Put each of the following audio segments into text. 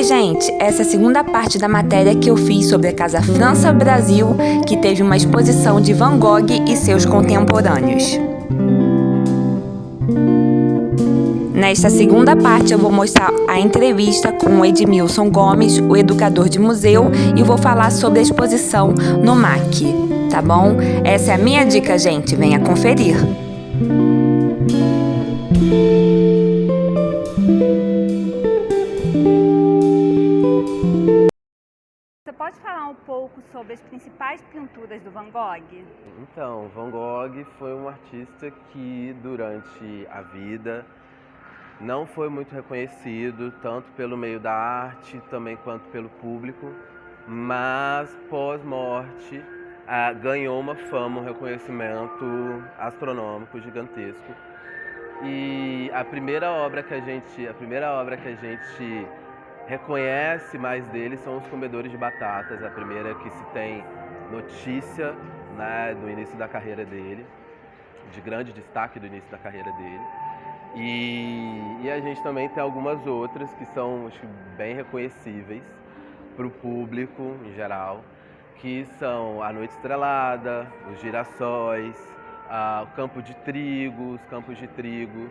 Oi, gente! Essa é a segunda parte da matéria que eu fiz sobre a Casa França Brasil, que teve uma exposição de Van Gogh e seus contemporâneos. Nesta segunda parte eu vou mostrar a entrevista com o Edmilson Gomes, o educador de museu, e vou falar sobre a exposição no MAC, tá bom? Essa é a minha dica, gente, venha conferir! Você pode falar um pouco sobre as principais pinturas do Van Gogh? Então, Van Gogh foi um artista que durante a vida não foi muito reconhecido, tanto pelo meio da arte também quanto pelo público, mas pós-morte ganhou uma fama, um reconhecimento astronômico gigantesco. E a primeira obra que a gente reconhece mais dele são Os Comedores de Batatas, a primeira que se tem notícia, né, do início da carreira dele, de grande destaque do início da carreira dele. E a gente também tem algumas outras que são, acho, bem reconhecíveis para o público em geral, que são A Noite Estrelada, Os Girassóis, o Campo de Trigo, Os Campos de Trigo.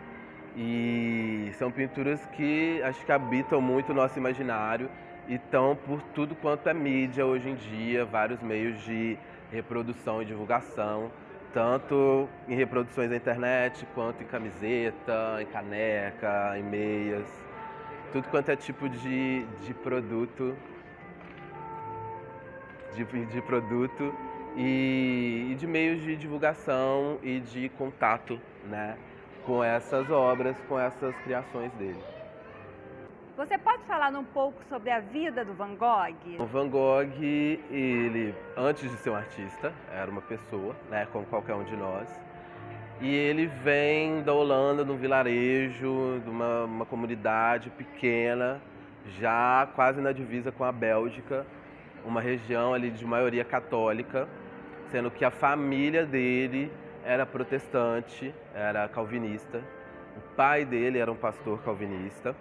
E são pinturas que acho que habitam muito o nosso imaginário e estão por tudo quanto é mídia hoje em dia, vários meios de reprodução e divulgação, tanto em reproduções da internet, quanto em camiseta, em caneca, em meias, tudo quanto é tipo de produto, de produto e de meios de divulgação e de contato, né, com essas obras, com essas criações dele. Você pode falar um pouco sobre a vida do Van Gogh? O Van Gogh, ele, antes de ser um artista, era uma pessoa, né, como qualquer um de nós. E ele vem da Holanda, de um vilarejo, de uma comunidade pequena, já quase na divisa com a Bélgica, uma região ali de maioria católica, sendo que a família dele era protestante, era calvinista. O pai dele era um pastor calvinista,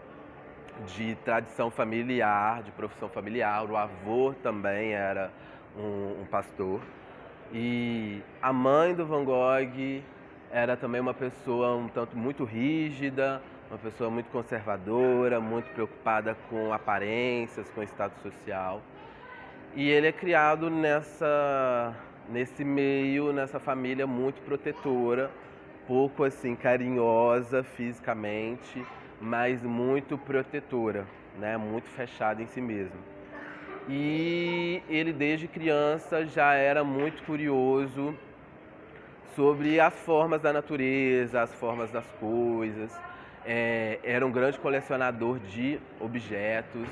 de tradição familiar, de profissão familiar. O avô também era um pastor. E a mãe do Van Gogh era também uma pessoa um tanto muito rígida, uma pessoa muito conservadora, muito preocupada com aparências, com status social. E ele é criado nesse meio, nessa família muito protetora, pouco assim carinhosa fisicamente, mas muito protetora, né? Muito fechada em si mesmo. E ele desde criança já era muito curioso sobre as formas da natureza, as formas das coisas. Era um grande colecionador de objetos,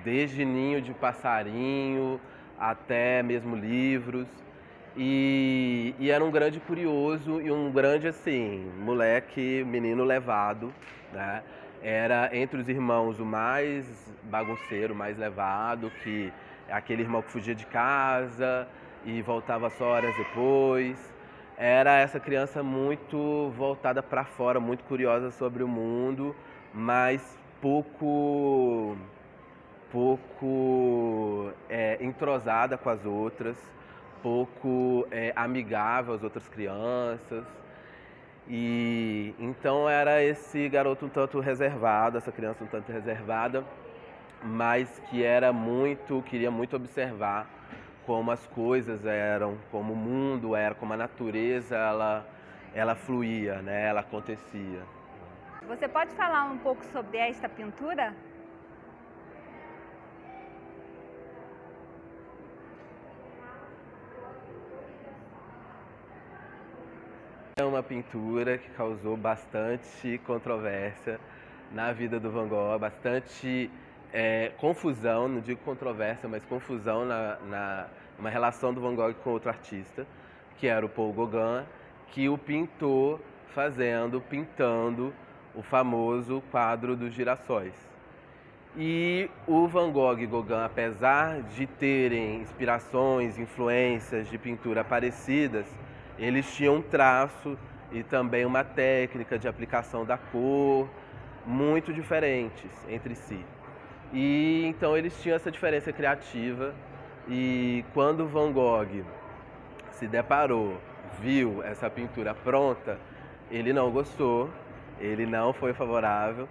desde ninho de passarinho até mesmo livros. E era um grande curioso e um grande, assim, moleque, menino levado, né? Era entre os irmãos o mais bagunceiro, mais levado, que é aquele irmão que fugia de casa e voltava só horas depois. Era essa criança muito voltada para fora, muito curiosa sobre o mundo, mas pouco entrosada com as outras, pouco amigável às outras crianças. E então era esse garoto um tanto reservado, essa criança um tanto reservada, mas que queria muito observar como as coisas eram, como o mundo era, como a natureza ela fluía, né? Ela acontecia. Você pode falar um pouco sobre esta pintura? É uma pintura que causou bastante controvérsia na vida do Van Gogh, bastante confusão, não digo controvérsia, mas confusão numa relação do Van Gogh com outro artista, que era o Paul Gauguin, que o pintou pintando o famoso quadro dos girassóis. E o Van Gogh e Gauguin, apesar de terem inspirações, influências de pintura parecidas, eles tinham um traço e também uma técnica de aplicação da cor muito diferentes entre si. E então eles tinham essa diferença criativa, e quando Van Gogh se deparou, viu essa pintura pronta, ele não gostou, ele não foi favorável,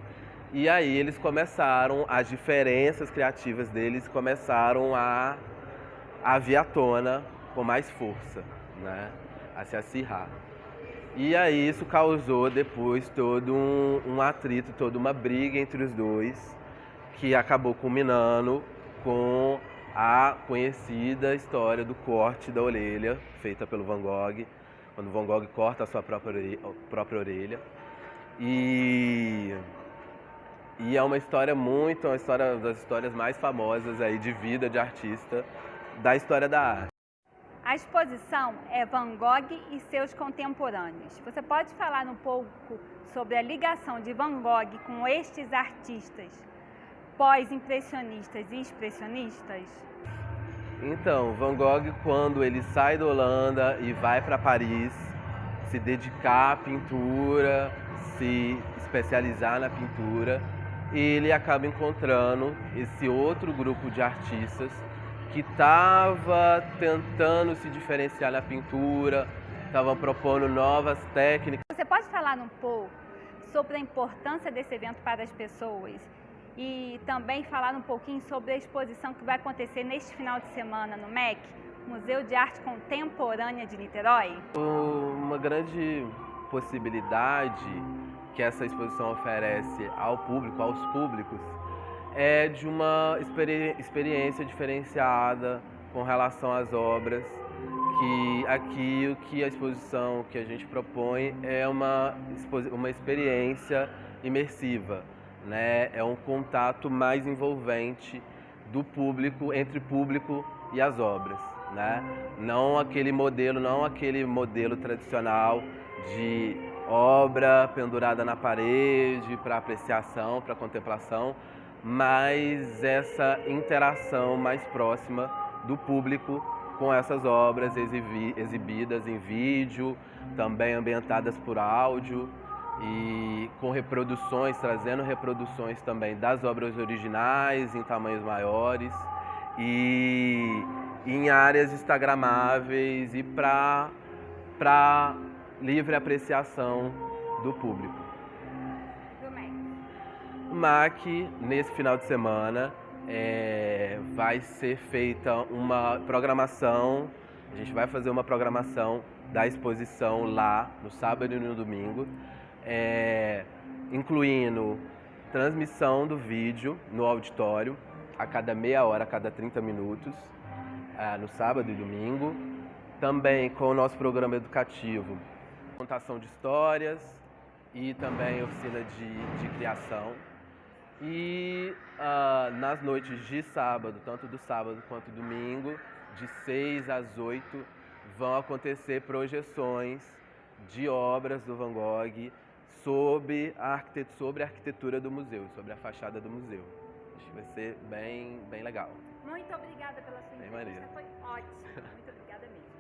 e aí eles começaram, as diferenças criativas deles começaram a vir à tona com mais força, né? A se acirrar. E aí isso causou depois todo um atrito, toda uma briga entre os dois, que acabou culminando com a conhecida história do corte da orelha, feita pelo Van Gogh, quando Van Gogh corta a sua própria orelha. E é uma história das histórias mais famosas aí de vida de artista da história da arte. A exposição é Van Gogh e seus contemporâneos. Você pode falar um pouco sobre a ligação de Van Gogh com estes artistas pós-impressionistas e expressionistas? Então, Van Gogh, quando ele sai da Holanda e vai para Paris se dedicar à pintura, se especializar na pintura, ele acaba encontrando esse outro grupo de artistas que estava tentando se diferenciar na pintura, estavam propondo novas técnicas. Você pode falar um pouco sobre a importância desse evento para as pessoas e também falar um pouquinho sobre a exposição que vai acontecer neste final de semana no MEC, Museu de Arte Contemporânea de Niterói? Uma grande possibilidade que essa exposição oferece ao público, aos públicos, é de uma experiência diferenciada com relação às obras, que aqui o que a exposição que a gente propõe é uma experiência imersiva, né? É um contato mais envolvente do público, entre público e as obras, né? Não aquele modelo tradicional de obra pendurada na parede para apreciação, para contemplação, mas essa interação mais próxima do público com essas obras exibidas em vídeo, também ambientadas por áudio e com reproduções, trazendo reproduções também das obras originais em tamanhos maiores e em áreas instagramáveis e para livre apreciação do público. O MAC, nesse final de semana, vai ser feita uma programação, a gente vai fazer uma programação da exposição lá no sábado e no domingo, incluindo transmissão do vídeo no auditório a cada meia hora, a cada 30 minutos, no sábado e domingo. Também com o nosso programa educativo, contação de histórias e também oficina de criação. E nas noites de sábado, tanto do sábado quanto do domingo, de 6 às 8, vão acontecer projeções de obras do Van Gogh sobre a arquitetura do museu, sobre a fachada do museu. Acho que vai ser bem legal. Muito obrigada pela sua entrevista, foi ótimo. Muito obrigada mesmo.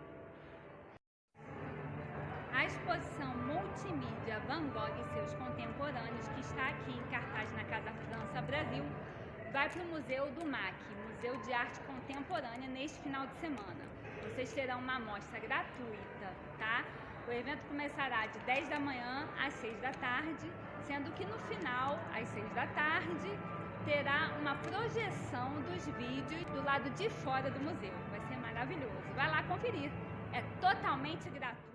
A exposição multimídia Van Gogh e seus contemporâneos, que está aqui em cartaz na Casa França Brasil, vai para o Museu do MAC, Museu de Arte Contemporânea, neste final de semana. Vocês terão uma amostra gratuita, tá? O evento começará de 10 da manhã às 6 da tarde, sendo que no final, às 6 da tarde, terá uma projeção dos vídeos do lado de fora do museu. Vai ser maravilhoso. Vai lá conferir. É totalmente gratuito.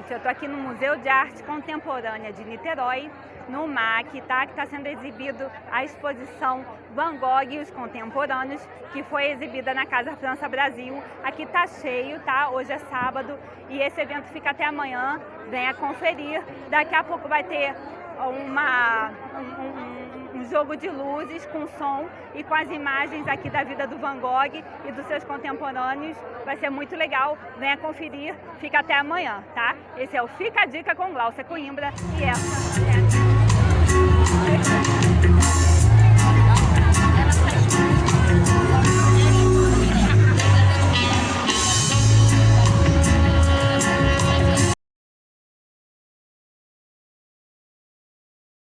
Eu estou aqui no Museu de Arte Contemporânea de Niterói, no MAC, tá? Que está sendo exibido a exposição Van Gogh e os Contemporâneos, que foi exibida na Casa França Brasil. Aqui está cheio, tá? Hoje é sábado e esse evento fica até amanhã. Venha conferir. Daqui a pouco vai ter um um jogo de luzes com som e com as imagens aqui da vida do Van Gogh e dos seus contemporâneos. Vai ser muito legal, venha conferir, fica até amanhã, tá? Esse é o Fica a Dica com Gláucia Coimbra e essa é a